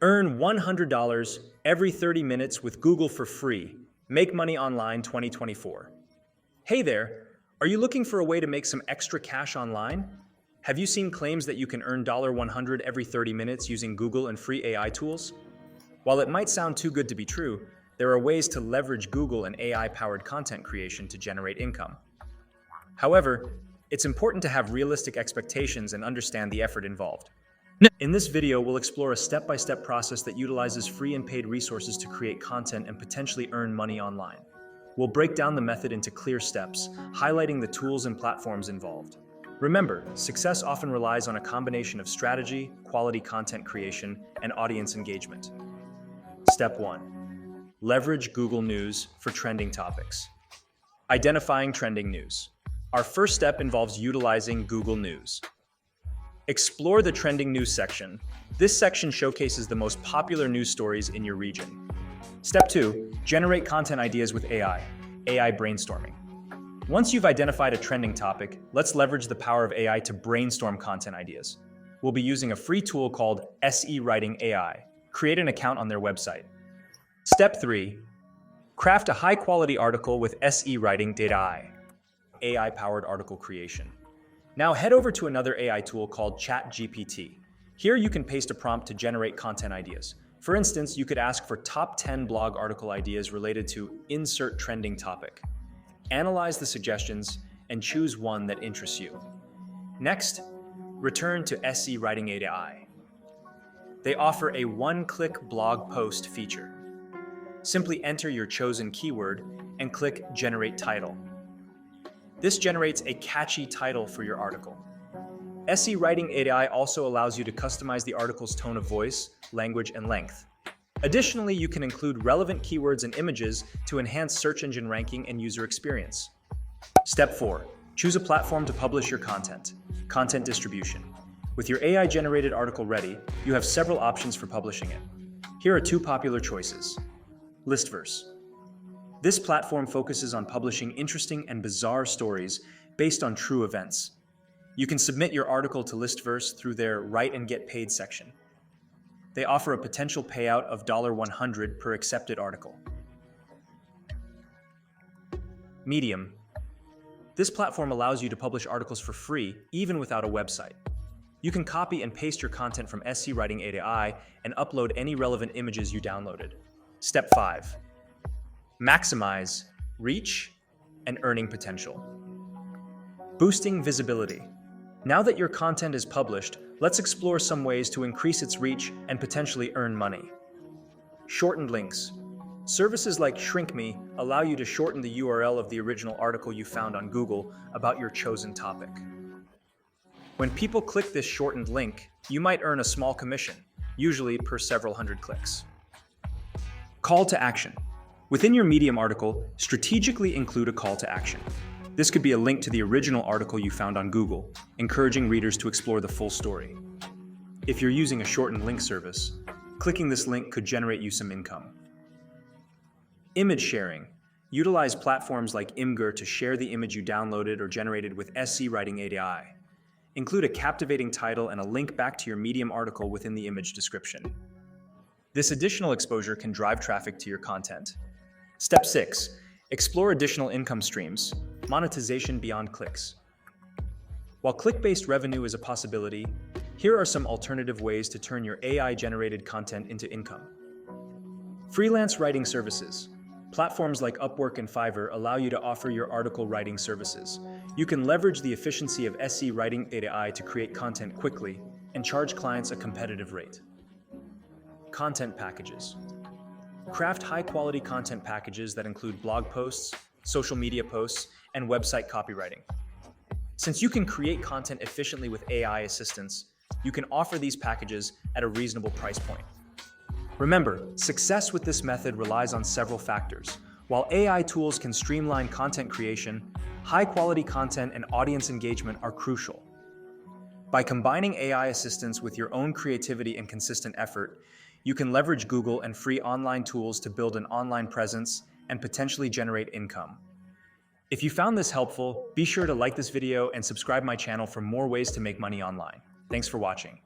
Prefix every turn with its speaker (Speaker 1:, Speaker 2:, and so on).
Speaker 1: Earn $100 every 30 minutes with Google for free. Make Money Online 2024. Hey there, are you looking for a way to make some extra cash online? Have you seen claims that you can earn $100 every 30 minutes using Google and free AI tools? While it might sound too good to be true, there are ways to leverage Google and AI-powered content creation to generate income. However, it's important to have realistic expectations and understand the effort involved. In this video, we'll explore a step-by-step process that utilizes free and paid resources to create content and potentially earn money online. We'll break down the method into clear steps, highlighting the tools and platforms involved. Remember, success often relies on a combination of strategy, quality content creation, and audience engagement. Step 1. Leverage Google News for trending topics. Identifying trending news. Our first step involves utilizing Google News. Explore the trending news section. This section showcases the most popular news stories in your region. Step 2. Generate content ideas with AI brainstorming. Once you've identified a trending topic, let's leverage the power of AI to brainstorm content ideas. We'll be using a free tool called SE Writing AI. Create an account on their website. Step 3. Craft a high-quality article with SE Writing AI-powered article creation. Now head over to another AI tool called ChatGPT. Here you can paste a prompt to generate content ideas. For instance, you could ask for top 10 blog article ideas related to insert trending topic. Analyze the suggestions and choose one that interests you. Next, return to SE Writing AI. They offer a one-click blog post feature. Simply enter your chosen keyword and click Generate Title. This generates a catchy title for your article. SE Writing AI also allows you to customize the article's tone of voice, language, and length. Additionally, you can include relevant keywords and images to enhance search engine ranking and user experience. Step 4. Choose a platform to publish your content. Content distribution. With your AI-generated article ready, you have several options for publishing it. Here are two popular choices. Listverse. This platform focuses on publishing interesting and bizarre stories based on true events. You can submit your article to Listverse through their Write and Get Paid section. They offer a potential payout of $100 per accepted article. Medium. This platform allows you to publish articles for free, even without a website. You can copy and paste your content from SE Writing AI and upload any relevant images you downloaded. Step 5. Maximize reach and earning potential. Boosting visibility. Now that your content is published, let's explore some ways to increase its reach and potentially earn money. Shortened links. Services like ShrinkMe allow you to shorten the URL of the original article you found on Google about your chosen topic. When people click this shortened link, you might earn a small commission, usually per several hundred clicks. Call to action. Within your Medium article, strategically include a call to action. This could be a link to the original article you found on Google, encouraging readers to explore the full story. If you're using a shortened link service, clicking this link could generate you some income. Image sharing. Utilize platforms like Imgur to share the image you downloaded or generated with SE Writing AI. Include a captivating title and a link back to your Medium article within the image description. This additional exposure can drive traffic to your content. Step 6. Explore additional income streams. Monetization beyond clicks. While click-based revenue is a possibility, here are some alternative ways to turn your AI-generated content into income. Freelance writing services. Platforms like Upwork and Fiverr allow you to offer your article writing services. You can leverage the efficiency of SE Writing AI to create content quickly and charge clients a competitive rate. Content packages. Craft high-quality content packages that include blog posts, social media posts, and website copywriting. Since you can create content efficiently with AI assistance, you can offer these packages at a reasonable price point. Remember, success with this method relies on several factors. While AI tools can streamline content creation, high-quality content and audience engagement are crucial. By combining AI assistance with your own creativity and consistent effort, you can leverage Google and free online tools to build an online presence and potentially generate income. If you found this helpful, be sure to like this video and subscribe my channel for more ways to make money online. Thanks for watching.